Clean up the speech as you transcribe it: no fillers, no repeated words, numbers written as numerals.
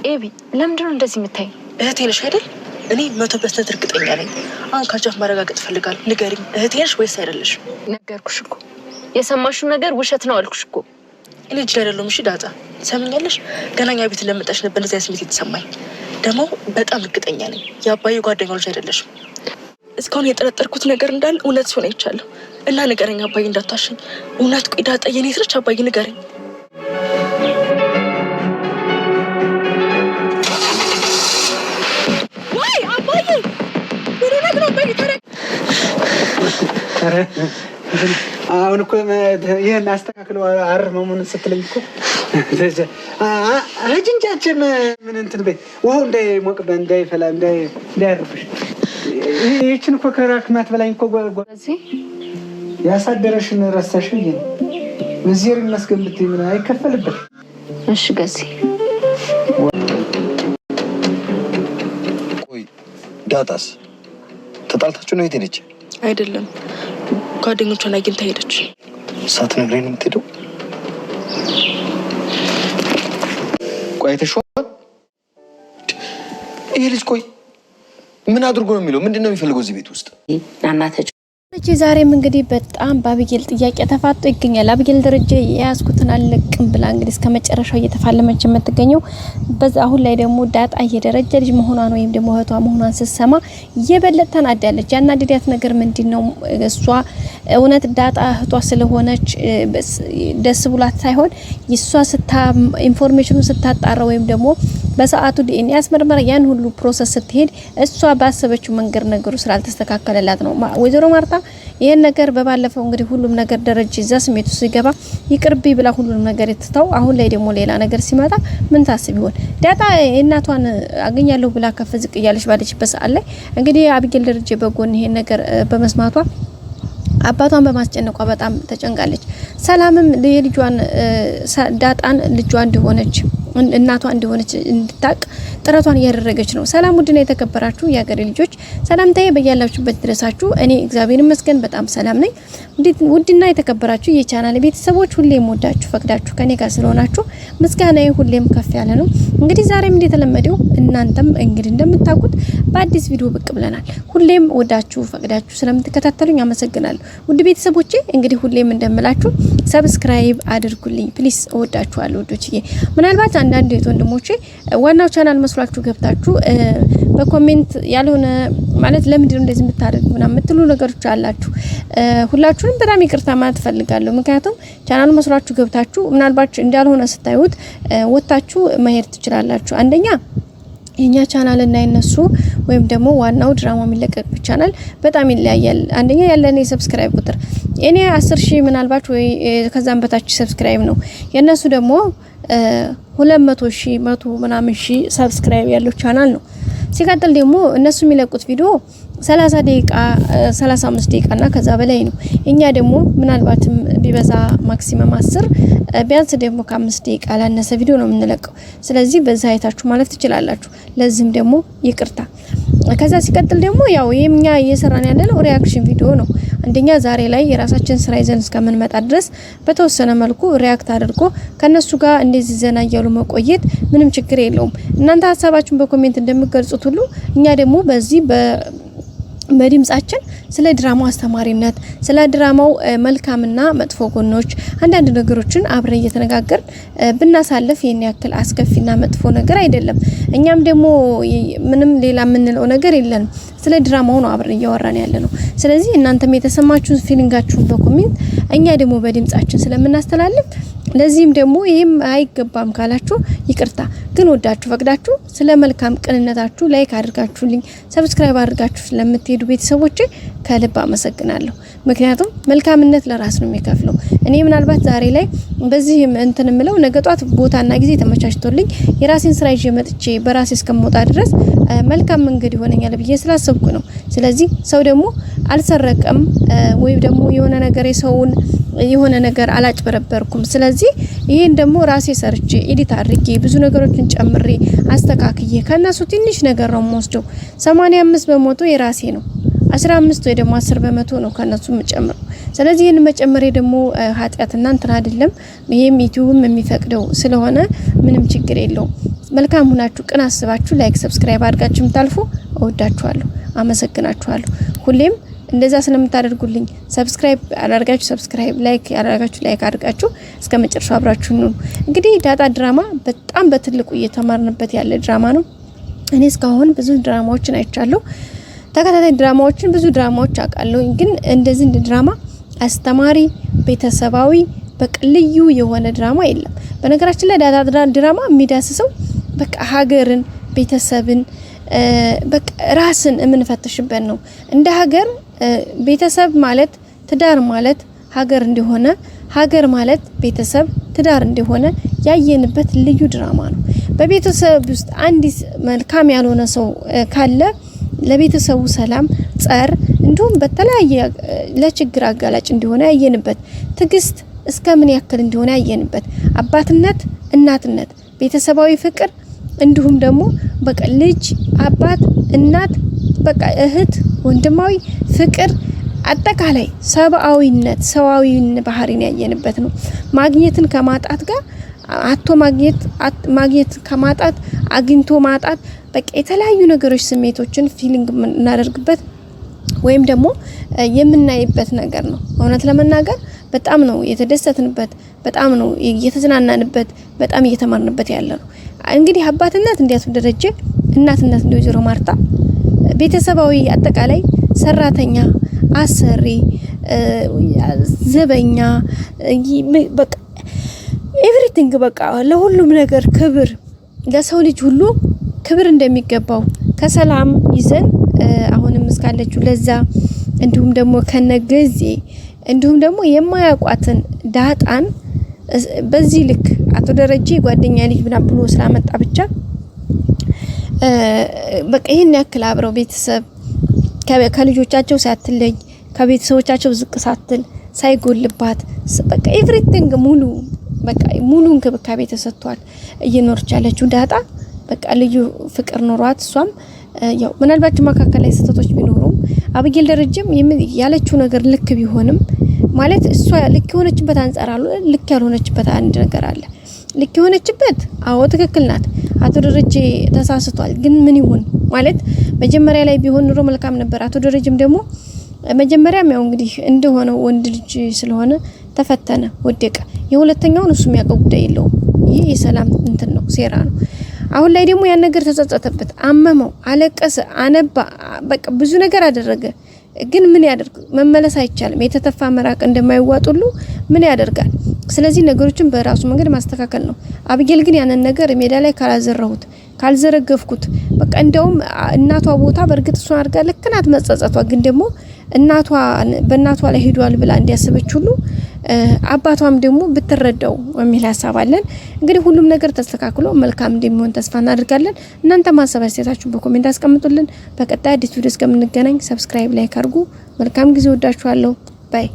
ኤቢ ለምንድነው እንደዚህ የምታይ? እህቴ ነሽ አይደል? እኔ 100% እርግጠኛ ነኝ። አሁን ካቻፍ ማረጋገጥ ፈልጋለሁ። ንገሪኝ፣ እህቴ ነሽ ወይስ አይደለሽ? ነገርኩሽ እኮ የሰማሽው ነገር ውሸት ነው አልኩሽ እኮ። እኔ ልጅ አይደለሁም። እሺ ዳጣ ሰምኛለሽ? ገናኛ ቤት ለመጣሽ ነበር እንደዚህ ስሜት የተሰማኝ። ደግሞ በጣም እርግጠኛ ነኝ የአባዬ ጓደኛው ልጅ አይደለሽም። እስካሁን የጠረጠርኩት ነገር እንዳለ እውነት ሲሆን አይቻለሁ። እና ንገረኝ አባዬ፣ እንዳታሸኝ። እውነት ቆይ ዳጣ የኔ ትረች አባዬ ንገረኝ። ወይ አባዬ ምን ነገር አባዬ ታረ አሁን እኮ ይሄን አስተካክለው አርመሙን ስትለኝ እኮ አጅንጃችን ምን እንትን በይ ውሃው እንዳይሞቅ እንዳይፈላ እንዳያርፍሽ። ይህችን እኮ ከራክማት በላኝ እኮ ያሳደረሽን ረሳሽ ብዬ ነው። እዚህ ይመስገን ብትይ ምን አይከፈልበት። እሺ ገዚ ቆይ ዳጣስ ተጣልታችሁ ነው የት ሄደች? አይደለም ጓደኞቿን አግኝታ ሄደች። ሳትነግረኝ ነው የምትሄደው? ቆይ አይተሽዋል? ይሄ ልጅ ቆይ ምን አድርጎ ነው የሚለው? ምንድነው የሚፈልገው እዚህ ቤት ውስጥ? ዛሬም እንግዲህ በጣም በአቢጌል ጥያቄ ተፋጦ ይገኛል። አቢጌል ደረጀ ያስኩትን አለቅም ብላ እንግዲህ እስከ መጨረሻው እየተፋለመች የምትገኘው በዛ። አሁን ላይ ደግሞ ዳጣ የደረጀ ልጅ መሆኗን ወይም ደግሞ እህቷ መሆኗን ስትሰማ የበለጠ ተናዳለች። ያናደዳት ነገር ምንድነው? እሷ እውነት ዳጣ እህቷ ስለሆነች ደስ ብሏት ሳይሆን እሷ ኢንፎርሜሽኑን ስታጣራ ወይም ደግሞ በሰዓቱ ዲኤንኤ አስመርመራ ያን ሁሉ ፕሮሰስ ስትሄድ እሷ ባሰበችው መንገድ ነገሩ ስላልተስተካከለላት ነው። ወይዘሮ ማርታ ይሄን ነገር በባለፈው እንግዲህ ሁሉም ነገር ደረጀ እዛ ስሜቱ ሲገባ ይቅርብ ብላ ሁሉም ነገር የተታው። አሁን ላይ ደግሞ ሌላ ነገር ሲመጣ ምን ታስብ ይሆን? ዳጣ እናቷን አገኛለሁ ብላ ከፍ ዝቅ እያለች ባለችበት ሰዓት ላይ እንግዲህ አቢጌል ደረጀ በጎን ይሄን ነገር በመስማቷ አባቷን በማስጨነቋ በጣም ተጨንቃለች። ሰላምም የልጇን ዳጣን ልጇ እንደሆነች እናቷ እንደሆነች እንድታቅ ጥረቷን እያደረገች ነው። ሰላም ውድና የተከበራችሁ የሀገሬ ልጆች ሰላምታዬ በያላችሁበት ድረሳችሁ። እኔ እግዚአብሔር ይመስገን በጣም ሰላም ነኝ። ውድና የተከበራችሁ የቻናል ቤተሰቦች ሁሌም ወዳችሁ ፈቅዳችሁ ከኔ ጋር ስለሆናችሁ ምስጋናዬ ሁሌም ከፍ ያለ ነው። እንግዲህ ዛሬም እንደተለመደው እናንተም እንግዲህ እንደምታውቁት በአዲስ ቪዲዮ ብቅ ብለናል። ሁሌም ወዳችሁ ፈቅዳችሁ ስለምትከታተሉኝ አመሰግናለሁ። ውድ ቤተሰቦቼ እንግዲህ ሁሌም እንደምላችሁ ሰብስክራይብ አድርጉልኝ ፕሊስ። እወዳችኋለሁ ወዶችዬ። ምናልባት አንዳንድ ወንድሞቼ ዋናው ቻናል መስሏችሁ ገብታችሁ በኮሜንት ያልሆነ ማለት ለምንድነው እንደዚህ የምታደርጉ ምናምን የምትሉ ነገሮች አላችሁ። ሁላችሁንም በጣም ይቅርታ ማለት ፈልጋለሁ። ምክንያቱም ቻናል መስሏችሁ ገብታችሁ ምናልባት እንዳልሆነ ስታዩት ወጣችሁ መሄድ ትችላላችሁ። አንደኛ የኛ ቻናል እና የነሱ ወይም ደግሞ ዋናው ድራማ የሚለቀቅበት ቻናል በጣም ይለያያል። አንደኛ ያለኔ ሰብስክራይብ ቁጥር እኔ 10,000 ምናልባት ወይ ከዛም በታች ሰብስክራይብ ነው። የነሱ ደግሞ 200,000 100 ምናምን ሺህ ሰብስክራይብ ያለው ቻናል ነው። ሲቀጥል ደግሞ እነሱ የሚለቁት ቪዲዮ 30 ደቂቃ 35 ደቂቃ እና ከዛ በላይ ነው። እኛ ደግሞ ምናልባትም ቢበዛ ማክሲመም 10 ቢያንስ ደግሞ ከ5 ደቂቃ ላነሰ ቪዲዮ ነው የምንለቀው። ስለዚህ በዛ አይታችሁ ማለት ትችላላችሁ። ለዚህም ደግሞ ይቅርታ። ከዛ ሲቀጥል ደግሞ ያው የኛ እየሰራን ያለነው ሪአክሽን ቪዲዮ ነው። አንደኛ ዛሬ ላይ የራሳችን ስራ ይዘን እስከምንመጣ ድረስ በተወሰነ መልኩ ሪአክት አድርጎ ከነሱ ጋር እንደዚህ ዘና እያሉ መቆየት ምንም ችግር የለውም። እናንተ ሀሳባችሁን በኮሜንት እንደምትገልጹት ሁሉ እኛ ደግሞ በዚህ በድምጻችን ስለ ድራማው አስተማሪነት ስለ ድራማው መልካምና መጥፎ ጎኖች አንዳንድ ነገሮችን አብረን እየተነጋገርን ብናሳልፍ የኔ ያክል አስከፊና መጥፎ ነገር አይደለም። እኛም ደግሞ ምንም ሌላ የምንለው ነገር የለም። ስለ ድራማው ነው አብረን እያወራን ያለነው። ስለዚህ እናንተም የተሰማችሁን ፊሊንጋችሁን በኮሜንት እኛ ደግሞ በድምጻችን ስለምናስተላልፍ ለዚህም ደግሞ ይሄም አይገባም ካላችሁ ይቅርታ። ግን ወዳችሁ ፈቅዳችሁ ስለ መልካም ቅንነታችሁ ላይክ አድርጋችሁልኝ ሰብስክራይብ አድርጋችሁ ስለምትሄዱ ቤተሰቦቼ ከልብ አመሰግናለሁ። ምክንያቱም መልካምነት ለራስ ነው የሚከፍለው። እኔ ምናልባት ዛሬ ላይ በዚህ እንትን ምለው ነገጧት ቦታና ጊዜ ተመቻችቶልኝ የራሴን ስራ ይዤ መጥቼ በራሴ እስከምወጣ ድረስ መልካም መንገድ ይሆነኛል ብዬ ስላሰብኩ ነው። ስለዚህ ሰው ደግሞ አልሰረቀም ወይ ደግሞ የሆነ ነገር የሰውን የሆነ ነገር አላጭበረበርኩም። ስለዚህ ይሄን ደግሞ ራሴ ሰርቼ ኤዲት አድርጌ ብዙ ነገሮችን ጨምሬ አስተካክዬ ከነሱ ትንሽ ነገር ነው የምወስደው። 85% የራሴ ነው። 15 ወይ ደግሞ 10% ነው ከነሱ መጨመር። ስለዚህ ይሄን መጨመሬ ደግሞ ኃጢያትና እንትን አይደለም። ይሄም ዩቲዩብም የሚፈቅደው ስለሆነ ምንም ችግር የለውም። መልካም ሁናችሁ ቅን አስባችሁ ላይክ ሰብስክራይብ አድርጋችሁ ምታልፉ እወዳችኋለሁ አመሰግናችኋለሁ ሁሌም እንደዛ ስለምታደርጉልኝ ሰብስክራይብ አድርጋችሁ ሰብስክራይብ ላይክ አድርጋችሁ እስከመጨረሻው አብራችሁ ነው እንግዲህ ዳጣ ድራማ በጣም በትልቁ እየተማርንበት ያለ ድራማ ነው እኔ እስካሁን ብዙ ድራማዎችን አይቻለሁ ተከታታይ ድራማዎችን ብዙ ድራማዎች አውቃለሁ ግን እንደዚህ እንደ ድራማ አስተማሪ ቤተሰባዊ በቅልዩ የሆነ ድራማ የለም በነገራችን ላይ ዳጣ ድራማ የሚዳስሰው በቃ ሀገርን ቤተሰብን በቃ ራስን የምንፈትሽበት ነው እንደ ሀገር ቤተሰብ ማለት ትዳር ማለት ሀገር እንደሆነ ሀገር ማለት ቤተሰብ ትዳር እንደሆነ ያየንበት ልዩ ድራማ ነው በቤተሰብ ውስጥ አንድ መልካም ያልሆነ ሰው ካለ ለቤተሰቡ ሰላም ጸር እንዲሁም በተለያየ ለችግር አጋላጭ እንደሆነ ያየንበት ትግስት እስከምን ያክል እንደሆነ ያየንበት አባትነት እናትነት ቤተሰባዊ ፍቅር እንዲሁም ደግሞ በቃ ልጅ አባት እናት በቃ እህት ወንድማዊ ፍቅር አጠቃላይ ሰብአዊነት ሰዋዊነት ባህሪን ያየንበት ነው ማግኘትን ከማጣት ጋር አቶ ማግኘት ከማጣት አግኝቶ ማጣት በቃ የተለያዩ ነገሮች ስሜቶችን ፊሊንግ እናደርግበት ወይም ደግሞ የምናይበት ነገር ነው እውነት ለመናገር በጣም ነው የተደሰትንበት በጣም ነው የተዝናናንበት በጣም እየተማርንበት ያለ ነው እንግዲህ አባትነት እንዴት ደረጀ እናትነት እንደ ወይዘሮ ማርታ ቤተሰባዊ አጠቃላይ ሰራተኛ አሰሪ ዘበኛ በቃ ኤቭሪቲንግ በቃ ለሁሉም ነገር ክብር ለሰው ልጅ ሁሉ ክብር እንደሚገባው ከሰላም ይዘን አሁንም እስካለችው ለዛ እንዲሁም ደግሞ ከነገዜ እንዲሁም ደግሞ የማያቋትን ዳጣን በዚህ ልክ አቶ ደረጀ ጓደኛ ልጅ ብሎ ስላመጣ ብቻ በቃ ይሄን ያክል አብረው ቤተሰብ ከልጆቻቸው ሳትለይ ከቤተሰቦቻቸው ዝቅ ሳትል ሳይጎልባት በቃ ኤቭሪቲንግ ሙሉ እንክብካቤ ተሰጥቷል እየኖርች ያለችው ዳጣ በቃ ልዩ ፍቅር ኖሯት እሷም ያው ምናልባት መካከል ላይ ስህተቶች ቢኖሩም አብጌል ደረጀም ያለችው ነገር ልክ ቢሆንም ማለት እሷ ልክ የሆነችበት አንፃር አለ ልክ ያልሆነችበት አንድ ነገር አለ ልክ የሆነችበት አዎ ትክክል ናት አቶ ደረጀ ተሳስቷል ግን ምን ይሁን ማለት መጀመሪያ ላይ ቢሆን ኑሮ መልካም ነበር አቶ ደረጀም ደግሞ መጀመሪያም ያው እንግዲህ እንደሆነ ወንድ ልጅ ስለሆነ ተፈተነ ወደቀ የሁለተኛውን እሱ የሚያውቀው ጉዳይ የለውም ይሄ የሰላም እንትን ነው ሴራ ነው አሁን ላይ ደግሞ ያን ነገር ተጸጸተበት አመመው አለቀሰ አነባ በቃ ብዙ ነገር አደረገ ግን ምን ያደርግ መመለስ አይቻልም የተተፋ መራቅ እንደማይዋጡሉ ምን ያደርጋል ስለዚህ ነገሮችን በራሱ መንገድ ማስተካከል ነው አብጌል ግን ያንን ነገር ሜዳ ላይ ካልዘረገፍኩት በቃ እንደውም እናቷ ቦታ በርግጥ እሷ አርጋ ለከናት መጸጸቷ ግን ደግሞ በእናቷ ላይ ሄዷል ብላ እንዲያስበች ሁሉ አባቷም ደግሞ ብትረዳው የሚል ሐሳብ አለን እንግዲህ ሁሉም ነገር ተስተካክሎ መልካም እንደሚሆን ተስፋ እናደርጋለን እናንተ ማሰባሰባችሁን በኮሜንት አስቀምጡልን በቀጣይ አዲስ ቪዲዮ እስከምንገናኝ ሰብስክራይብ ላይክ አድርጉ መልካም ጊዜ ወዳችኋለሁ ባይ